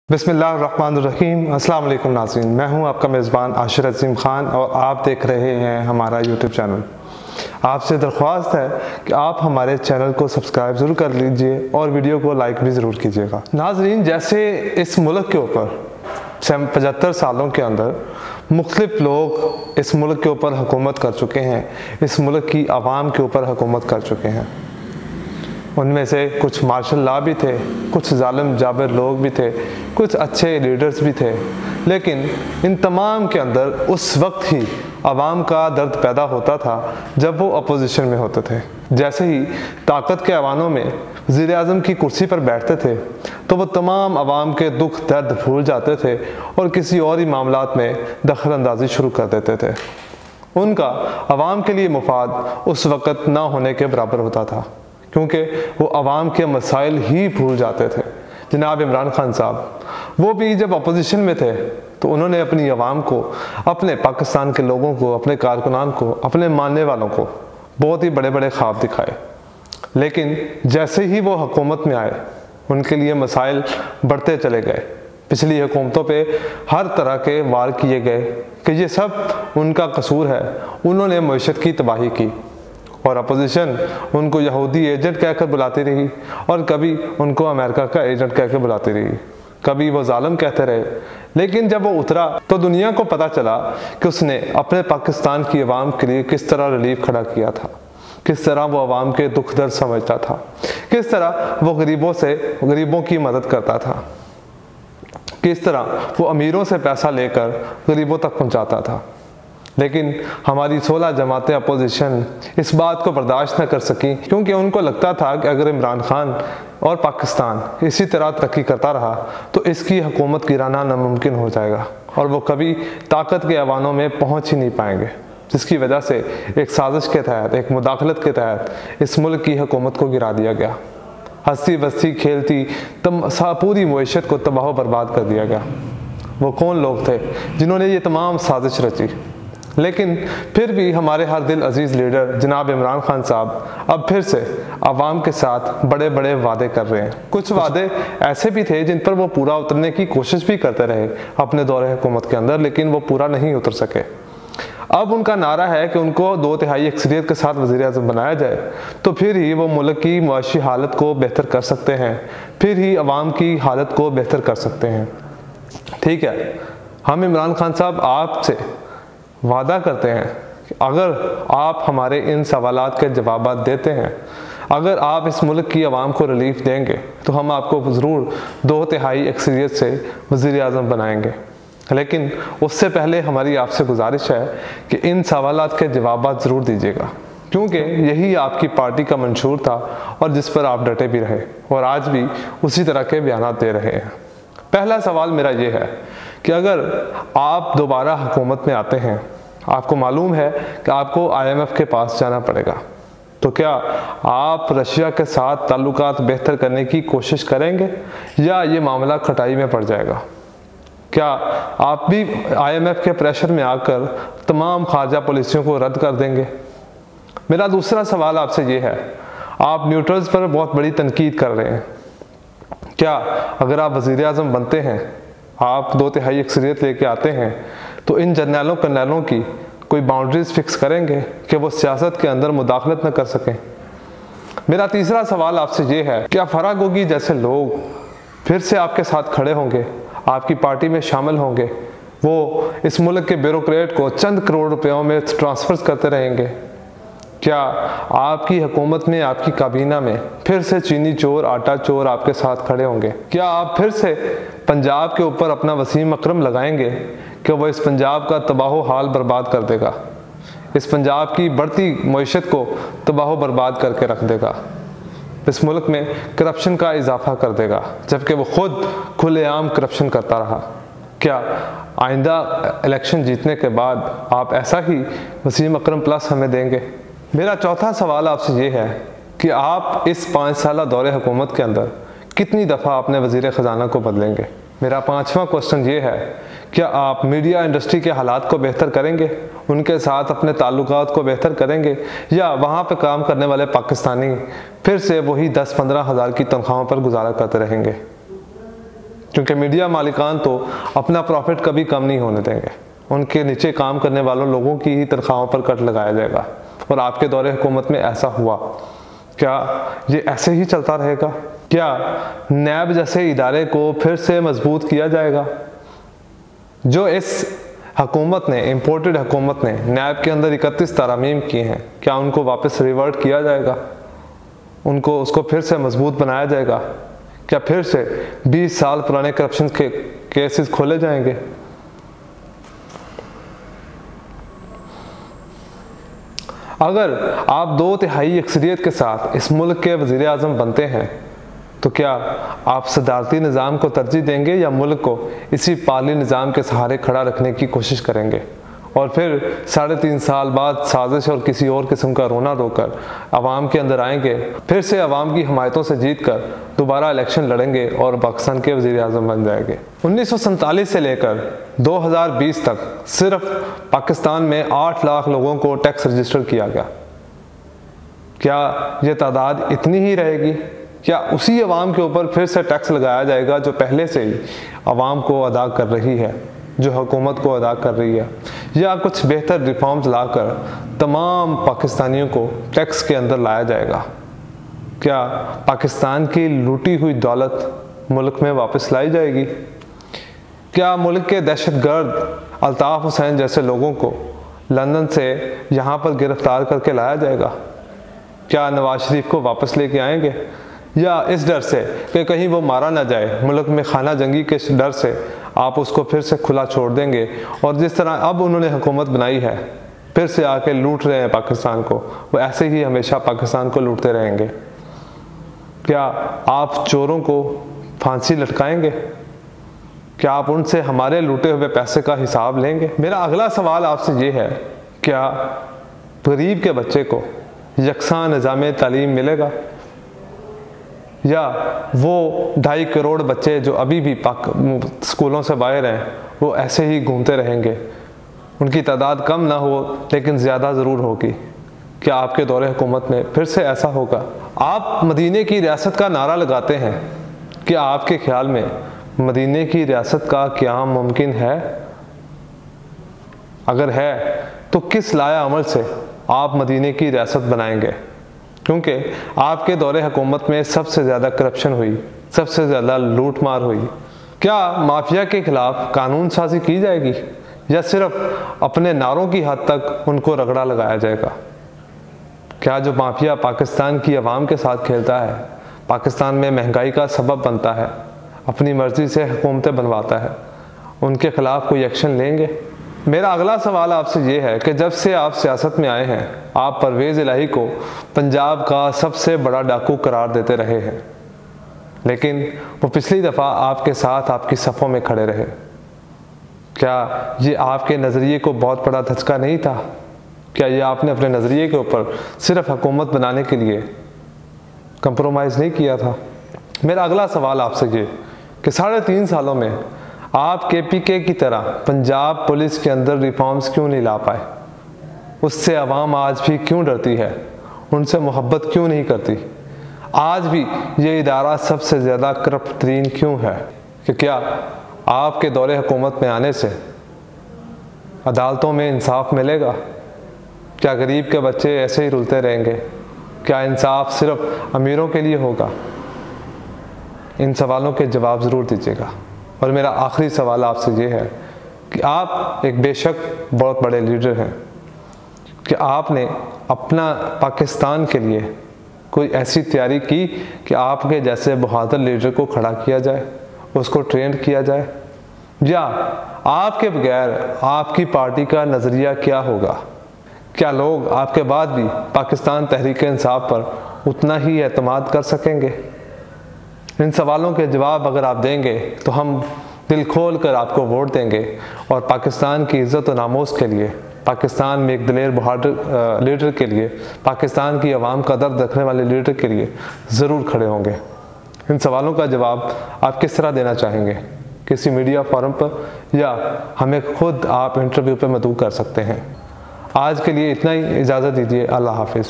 बिस्मिल्लाहिर्रहमानिर्रहीम। अस्सलाम वालेकुम नाज़रीन, मैं हूं आपका मेज़बान आशिर अज़ीम ख़ान और आप देख रहे हैं हमारा यूट्यूब चैनल। आपसे दरख्वास्त है कि आप हमारे चैनल को सब्सक्राइब ज़रूर कर लीजिए और वीडियो को लाइक भी ज़रूर कीजिएगा। नाज़रीन, जैसे इस मुल्क के ऊपर 75 सालों के अंदर मुख्तलिफ लोग इस मुल्क के ऊपर हुकूमत कर चुके हैं, इस मुल्क की आवाम के ऊपर हुकूमत कर चुके हैं। उनमें से कुछ मार्शल लॉ भी थे, कुछ जालिम जाबिर लोग भी थे, कुछ अच्छे लीडर्स भी थे, लेकिन इन तमाम के अंदर उस वक्त ही आवाम का दर्द पैदा होता था जब वो अपोजिशन में होते थे। जैसे ही ताकत के ऐवानों में वज़ीर आज़म की कुर्सी पर बैठते थे तो वो तमाम आवाम के दुख दर्द भूल जाते थे और किसी और ही मामलात में दखल अंदाजी शुरू कर देते थे। उनका आवाम के लिए मुफाद उस वक़्त ना होने के बराबर होता था, क्योंकि वो आवाम के मसाइल ही भूल जाते थे। जनाब इमरान खान साहब, वो भी जब अपोजिशन में थे तो उन्होंने अपनी आवाम को, अपने पाकिस्तान के लोगों को, अपने कारकुनान को, अपने मानने वालों को बहुत ही बड़े बड़े ख्वाब दिखाए, लेकिन जैसे ही वो हुकूमत में आए उनके लिए मसाइल बढ़ते चले गए। पिछली हुकूमतों पे हर तरह के वार किए गए कि ये सब उनका कसूर है, उन्होंने मईशत की तबाही की, और अपोजिशन उनको यहूदी एजेंट कहकर बुलाती रही और कभी उनको अमेरिका का एजेंट कहकर बुलाती रही, कभी वो जालिम कहते रहे। लेकिन जब वो उतरा तो दुनिया को पता चला कि उसने अपने पाकिस्तान की आवाम के लिए किस तरह रिलीफ खड़ा किया था, किस तरह वो आवाम के दुख दर्द समझता था, किस तरह वो गरीबों की मदद करता था, किस तरह वो अमीरों से पैसा लेकर गरीबों तक पहुंचाता था। लेकिन हमारी 16 जमातें अपोजिशन इस बात को बर्दाश्त न कर सकी, क्योंकि उनको लगता था कि अगर इमरान खान और पाकिस्तान इसी तरह तरक्की करता रहा तो इसकी हुकूमत गिराना नामुमकिन हो जाएगा और वो कभी ताकत के ऐवानों में पहुंच ही नहीं पाएंगे, जिसकी वजह से एक साजिश के तहत, एक मुदाखलत के तहत इस मुल्क की हुकूमत को गिरा दिया गया। हंसती बस्ती खेलती पूरी मईशत को तबाह बर्बाद कर दिया गया। वो कौन लोग थे जिन्होंने ये तमाम साजिश रची? लेकिन फिर भी हमारे हर दिल अजीज़ लीडर जनाब इमरान खान साहब अब फिर से आवाम के साथ बड़े बड़े वादे कर रहे हैं। कुछ वादे ऐसे भी थे जिन पर वो पूरा उतरने की कोशिश भी करते रहे अपने दौरे हुकूमत के अंदर, लेकिन वो पूरा नहीं उतर सके। अब उनका नारा है कि उनको 2/3 अक्सरियत के साथ वज़ीर आज़म बनाया जाए तो फिर ही वो मुल्क की मुआशी हालत को बेहतर कर सकते हैं, फिर ही आवाम की हालत को बेहतर कर सकते हैं। ठीक है, हम इमरान खान साहब आपसे वादा करते हैं कि अगर आप हमारे इन सवालात के जवाब देते हैं, अगर आप इस मुल्क की आवाम को रिलीफ देंगे तो हम आपको ज़रूर 2/3 अक्सरियत से वज़ीर आज़म बनाएंगे। लेकिन उससे पहले हमारी आपसे गुजारिश है कि इन सवालात के जवाब ज़रूर दीजिएगा, क्योंकि यही आपकी पार्टी का मंशूर था और जिस पर आप डटे भी रहे और आज भी उसी तरह के बयान दे रहे हैं। पहला सवाल मेरा ये है कि अगर आप दोबारा हुकूमत में आते हैं, आपको मालूम है कि आपको IMF के पास जाना पड़ेगा, तो क्या आप रशिया के साथ ताल्लुकात बेहतर करने की कोशिश करेंगे या ये मामला खटाई में पड़ जाएगा? क्या आप भी IMF के प्रेशर में आकर तमाम खारजा पॉलिसियों को रद्द कर देंगे? मेरा दूसरा सवाल आपसे ये है, आप न्यूट्रल्स पर बहुत बड़ी तनकीद कर रहे हैं। क्या अगर आप वज़ीर आज़म बनते हैं, आप 2/3 अक्सरियत लेके आते हैं, तो इन जर्नैलों कर्नैलों की कोई बाउंड्रीज फिक्स करेंगे कि वो सियासत के अंदर मुदाखलत न कर सकें? मेरा तीसरा सवाल आपसे ये है, क्या फराह गोगी जैसे लोग फिर से आपके साथ खड़े होंगे, आपकी पार्टी में शामिल होंगे, वो इस मुल्क के ब्यूरोक्रेट को चंद करोड़ रुपयों में ट्रांसफर्स करते रहेंगे? क्या आपकी हुकूमत में, आपकी काबीना में फिर से चीनी चोर, आटा चोर आपके साथ खड़े होंगे? क्या आप फिर से पंजाब के ऊपर अपना वसीम अकरम लगाएंगे कि वो इस पंजाब का तबाह हाल बर्बाद कर देगा, इस पंजाब की बढ़ती मईशत को तबाह बर्बाद करके रख देगा, इस मुल्क में करप्शन का इजाफा कर देगा, जबकि वो खुद खुलेआम करप्शन करता रहा? क्या आइंदा इलेक्शन जीतने के बाद आप ऐसा ही वसीम अकरम प्लस हमें देंगे? मेरा चौथा सवाल आपसे ये है कि आप इस 5 साला दौरे हुकूमत के अंदर कितनी दफ़ा अपने वज़ीर ख़जाना को बदलेंगे? मेरा पांचवा क्वेश्चन ये है, क्या आप मीडिया इंडस्ट्री के हालात को बेहतर करेंगे, उनके साथ अपने ताल्लुकात को बेहतर करेंगे, या वहाँ पे काम करने वाले पाकिस्तानी फिर से वही 10-15 हज़ार की तनख्वाहों पर गुजारा करते रहेंगे? क्योंकि मीडिया मालिकान तो अपना प्रॉफिट कभी कम नहीं होने देंगे। उनके नीचे काम करने वालों लोगों की ही तनख्वाहों पर कट लगाया जाएगा। और आपके दौरे हुकूमत में ऐसा हुआ, क्या ये ऐसे ही चलता रहेगा? क्या नैब जैसे इदारे को फिर से मजबूत किया जाएगा? जो इस हुकूमत ने, इम्पोर्टेड हुकूमत ने नैब के अंदर 31 तरामीम किए हैं, क्या उनको वापस रिवर्ट किया जाएगा? उसको फिर से मजबूत बनाया जाएगा? क्या फिर से 20 साल पुराने करप्शन के केसेस खोले जाएंगे? अगर आप 2/3 अक्सरियत के साथ इस मुल्क के वज़ीर आज़म बनते हैं तो क्या आप सदारती निज़ाम को तरजीह देंगे या मुल्क को इसी पार्ली निज़ाम के सहारे खड़ा रखने की कोशिश करेंगे और फिर 3.5 साल बाद साजिश और किसी और किस्म का रोना रोकर आवाम के अंदर आएंगे, फिर से आवाम की हमायतों से जीत कर दोबारा इलेक्शन लड़ेंगे और पाकिस्तान के वज़ीर आज़म बन जाएंगे? 1947 से लेकर 2020 तक सिर्फ पाकिस्तान में 8 लाख लोगों को टैक्स रजिस्टर किया गया। क्या ये तादाद इतनी ही रहेगी? क्या उसी आवाम के ऊपर फिर से टैक्स लगाया जाएगा जो पहले से ही आवाम को अदा कर रही है, जो हुकूमत को अदा कर रही है? या कुछ बेहतर रिफॉर्म्स लाकर तमाम पाकिस्तानियों को टैक्स के अंदर लाया जाएगा? क्या पाकिस्तान की लूटी हुई दौलत मुल्क में वापस लाई जाएगी? क्या मुल्क के दहशतगर्द अल्ताफ़ हुसैन जैसे लोगों को लंदन से यहाँ पर गिरफ्तार करके लाया जाएगा? क्या नवाज शरीफ को वापस लेके आएंगे? या इस डर से कि कहीं वो मारा ना जाए, मुल्क में खाना जंगी के डर से आप उसको फिर से खुला छोड़ देंगे और जिस तरह अब उन्होंने हुकूमत बनाई है फिर से आके लूट रहे हैं पाकिस्तान को, वो ऐसे ही हमेशा पाकिस्तान को लूटते रहेंगे? क्या आप चोरों को फांसी लटकाएंगे? क्या आप उनसे हमारे लूटे हुए पैसे का हिसाब लेंगे? मेरा अगला सवाल आपसे ये है, क्या गरीब के बच्चे को यकसा निज़ाम तालीम मिलेगा या वो 2.5 करोड़ बच्चे जो अभी भी स्कूलों से बाहर हैं वो ऐसे ही घूमते रहेंगे? उनकी तादाद कम ना हो लेकिन ज़्यादा ज़रूर होगी। क्या आपके दौरे हुकूमत में फिर से ऐसा होगा? आप मदीने की रियासत का नारा लगाते हैं, क्या आपके ख्याल में मदीने की रियासत का क्या मुमकिन है? अगर है तो किस लाया अमल से आप मदीने की रियासत बनाएंगे? क्योंकि आपके दौरे हुकूमत में सबसे ज़्यादा करप्शन हुई, सबसे ज़्यादा लूट मार हुई। क्या माफिया के खिलाफ कानून साजी की जाएगी या सिर्फ अपने नारों की हद तक उनको रगड़ा लगाया जाएगा? क्या जो माफिया पाकिस्तान की आवाम के साथ खेलता है, पाकिस्तान में महंगाई का सबब बनता है, अपनी मर्ज़ी से हुकूमतें बनवाता है, उनके खिलाफ कोई एक्शन लेंगे? मेरा अगला सवाल आपसे ये है कि जब से आप सियासत में आए हैं आप परवेज़ इलाही को पंजाब का सबसे बड़ा डाकू करार देते रहे हैं, लेकिन वो पिछली दफ़ा आपके साथ आपकी सफ़ों में खड़े रहे। क्या ये आपके नज़रिए को बहुत बड़ा धचका नहीं था? क्या ये आपने अपने नज़रिए के ऊपर सिर्फ हुकूमत बनाने के लिए कंप्रोमाइज़ नहीं किया था? मेरा अगला सवाल आपसे ये कि 3.5 सालों में आप KPK की तरह पंजाब पुलिस के अंदर रिफॉर्म्स क्यों नहीं ला पाए? उससे आवाम आज भी क्यों डरती है? उनसे मोहब्बत क्यों नहीं करती? आज भी ये इदारा सबसे ज़्यादा करप्ट तरीन क्यों है? कि क्या आपके दौरे हुकूमत में आने से अदालतों में इंसाफ मिलेगा? क्या गरीब के बच्चे ऐसे ही रुलते रहेंगे? क्या इंसाफ सिर्फ अमीरों के लिए होगा? इन सवालों के जवाब ज़रूर दीजिएगा। और मेरा आखिरी सवाल आपसे ये है कि आप एक बेशक बहुत बड़े लीडर हैं, कि आपने अपना पाकिस्तान के लिए कोई ऐसी तैयारी की कि आपके जैसे बहादुर लीडर को खड़ा किया जाए, उसको ट्रेंड किया जाए? या आपके बगैर आपकी पार्टी का नज़रिया क्या होगा? क्या लोग आपके बाद भी पाकिस्तान तहरीक इंसाफ पर उतना ही एतमाद कर सकेंगे? इन सवालों के जवाब अगर आप देंगे तो हम दिल खोल कर आपको वोट देंगे और पाकिस्तान की इज़्ज़त और नामोस के लिए, पाकिस्तान में एक दिलेर बहादुर लीडर के लिए, पाकिस्तान की आवाम का दर्द रखने वाले लीडर के लिए ज़रूर खड़े होंगे। इन सवालों का जवाब आप किस तरह देना चाहेंगे? किसी मीडिया फोरम पर या हमें खुद आप इंटरव्यू पर मदऊ कर सकते हैं। आज के लिए इतना ही, इजाज़त दीजिए। अल्लाह हाफिज़।